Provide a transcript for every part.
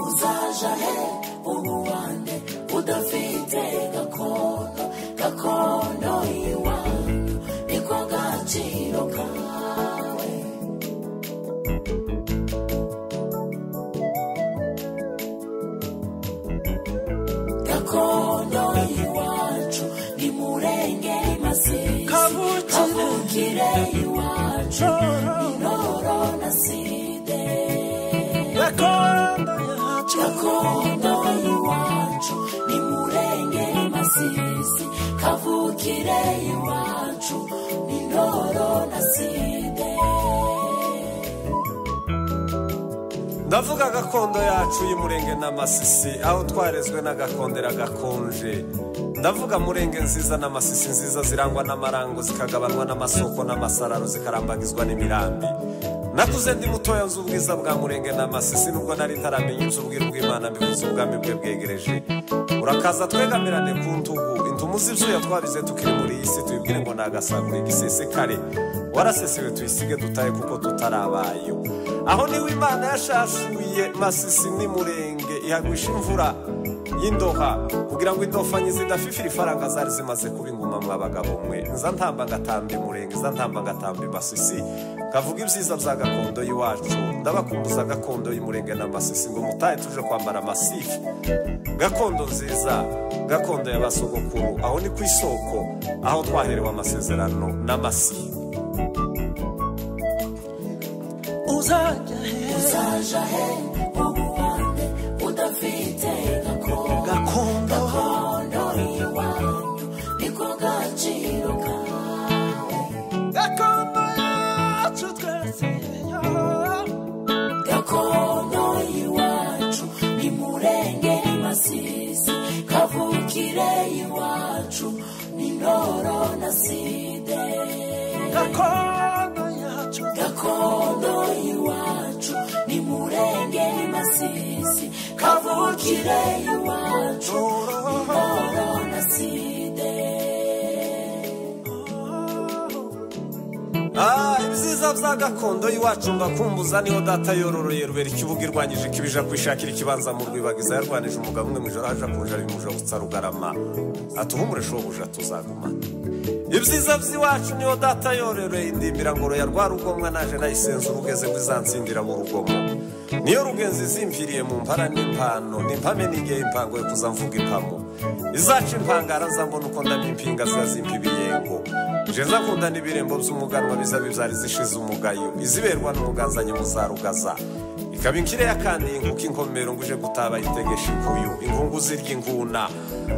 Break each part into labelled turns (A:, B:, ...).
A: uzaja he ubuwande udafite gakondo gakondo iwanyu niko gaciro kawe gakondo iwacu ni murenge masisi kavukire iwacu inoro na side gakondo iwacu ni murenge masisi kavukire iwacu inoro na side
B: ndavuga gakondo yacu y'umurenge n'amasisi aho twarezwe n'agakondera gakonje ndavuga murenge nziza n'amasisi nziza zirangwa n'amarango zikagabanwa n'amasoko n'amasararo zikarambagizwa n'imirambi nakuze ndi mutoya nzi ubwiza bwa murenge n'amasisi nubwo nari ntaramenya iby'ubwiru bw'Imana mbivuze ubwami bwe bwegereje urakaza twegamirane ku ntugu intumu z'ibyuya twabize tukiri muri iyi si tuyibwire ngo nagasagura igisesekare warasesewe tuyisige dutaye kuko tutarabayo aho niwe Imana yashashuye masisi ni murenge ihagwisha imvura y'indoha kugira ngo indofanyi zidafifira ifaranga zari zimaze kuba inguma mw'abagabo mwe nza ntamba ngatambi murenge nza ntamba ngatambi masisi kavuga ibyiza bya gakondo y'iwacu ndabakumbuza gakondo y'umurenge n'amasisi ngo mutahe tuje kwambara amasifu gakondo nziza gakondo y'abasogokuru aho ni ku isoko aho twaherewe amasezerano n'amasi
A: uzaja he ubuwande udafite gakondo iwanyu niko gaciro kawe gakondo yacu twese gakondo iwacu ni murenge masisi kavukire iwacu ni noro na side gakondo iwacu ni murenge masisi kavukire iwacu ni noro na side
B: ibyiza bya gakondo y'iwacu mbakumbuza niho data yororoye rubera ikibuga irwanyije ikibija kwishakira ikibanza mu rwibagiza yarwanije umugabo umwe mwijoro haje akunja bimuja gutsa rugarama atuhumure shobuja tuzagumana ibyiza by'iwacu niho data yororoye indimbira ngoro ya rwarugomwa naje nayisenza urugeze rw'izantsindira mu rugomo niyo rugenzi zimviriye mu mpara n'impano n'impame n'igihe impango yo kuzamvuga impamo izaca impangara nzambona uko ndamimpinga zazimpa ibiyengo je nzakunda n'ibirembo by'umuganwa bizabe byari zishize umugayo iziberwa n'umuganzanye muzarugaza ikaba inkireya kandi inkuko inkomero nguje gutaba itegesha ikuyu inkungu zirya inguna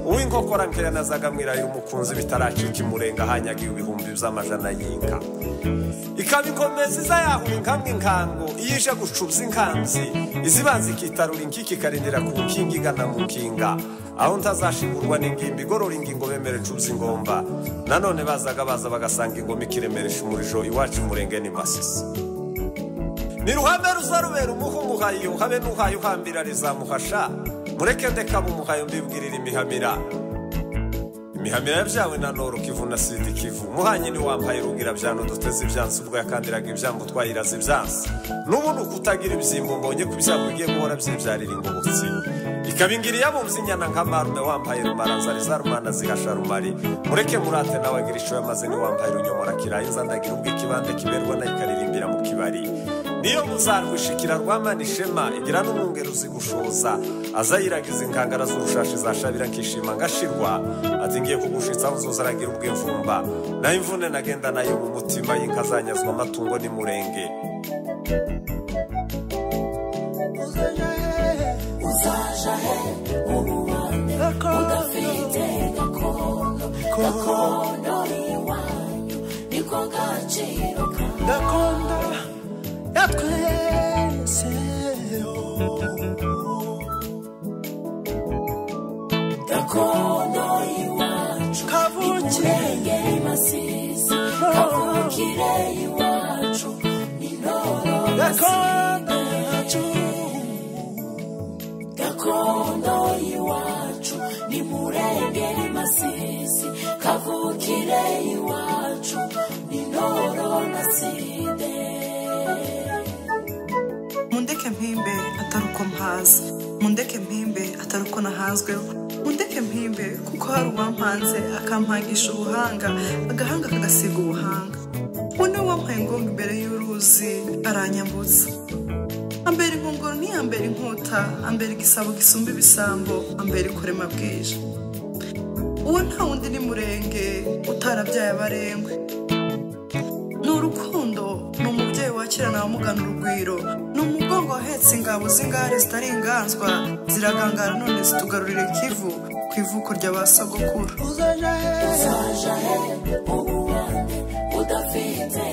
B: uw'inkokora nkeya nazaga mwirahira umukunzi bitaracika imurenga hanyagiye ibihumbi by'amajana y'inka ikaba inkomezi zayahura inkamwe inkango iyije gucubza inkanzi izibanza ikitarura inkiki ikarindira ku nkingi igana mu nkinga aho ntazashingurwa n'ingimbi igorora ingingo bemere cubza ingomba nanone bazaga baza bagasanga ingoma ikiremeresha umurijo iwacu murenge ni masisi ni ruhame ruzarubera umuhayo habe n'uhaye uhambira rizamuhasha mureke ndekaba umuhayo mbibwirira imihamira yabyawe na noro kivu na sidi kivu muhanye ni wampaye rugira byano duteze ibyansi ubwo yakandiraga ibyambo twayiraza ibyansi n'ubu ukutagira ibyimbo mbonye ku byambo bigiye guhora byibyarira ingobotsi ikabingiriye abumva inyana nk'amarume wampaye rumaranza rizarumana zihasha rumari mureke murate nawe agira ico yamaze ni wampaye runyomora kiraye nzandagira ubwo ikibande kiberwa na ikaririmbira mu kibari niyo muzarwishikira rwamana ishema igira n'umwungero uzigushoza azayiragiza inkangara z'urushashi zashabira nkishima ngashirwa ati ngiye kugushitsa aho uzoza aragira ubw'imvumba nayo imvune nagenda nayo mu mutima y'inkazanyazwa amatungo ni murenge
A: uzaja he ubuwande udafite gakondo iwanyu niko gaciro
C: gakondo twese
A: gakondo iwacu kavukire masisi kavukire iwacu ni noro
C: gakondo yacu
A: gakondo iwacu ni murenge masisi kavukire iwacu ni ndoro na side.
D: Mundeke mpimbe atari uko mpaza, mundeke mpimbe atari uko nahanzweho, mundeke mpimbe kuko hari uwampanze akampangisha ubuhanga, agahanga kagasiga ubuhanga. Une wampaye ingongo imbere y'uruzi aranyambutsa, ambera inkongoro ntiyambera inkota, ambera igisabo gisumba ibisambo, ambera ikorema bwije. Uwo nta wundi ni Murenge utarabyaye abarengwe. N'urukundo n'umubyeyi wakirana wamugana urugwiro, n'umugongo wahetse ingabo z'ingare zitari inganzwa, ziragangara none zitugarurira ikivu ku ivuko ry'abasogokuru.
A: Uzaja he ubuwande udafite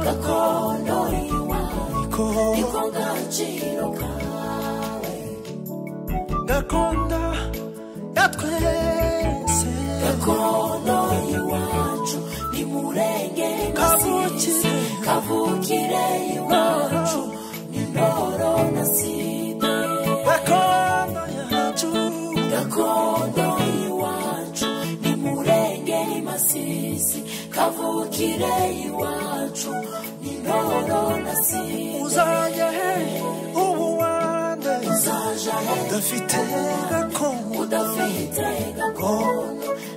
A: gakondo iwacu niko gaciro kawe.
C: Gakondo yatwese,
A: gakondo iwacu ni Murenge Masisi, kavukire iwacu ni ndoro na side.
C: gakondo yacu,
A: gakondo iwacu ni Murenge Masisi, kavukire iwacu ni ndoro na side.
C: uzaje he ubuwande,
A: uzaja he
C: udafite gakondo,
A: udafite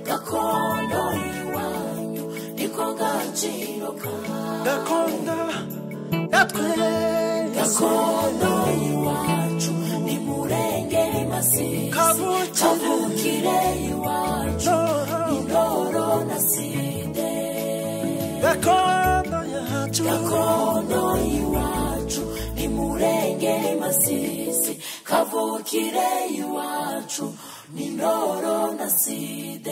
A: gakondo iwanyu niko gaciro kawe.
C: gakondo yatwese,
A: gakondo iwacu ni Murenge Masisi, kavukire iwacu ni ndoro na side.
C: gakondo yacu,
A: gakondo iwacu ni Murenge Masisi, kavukire iwacu ni ndoro na side.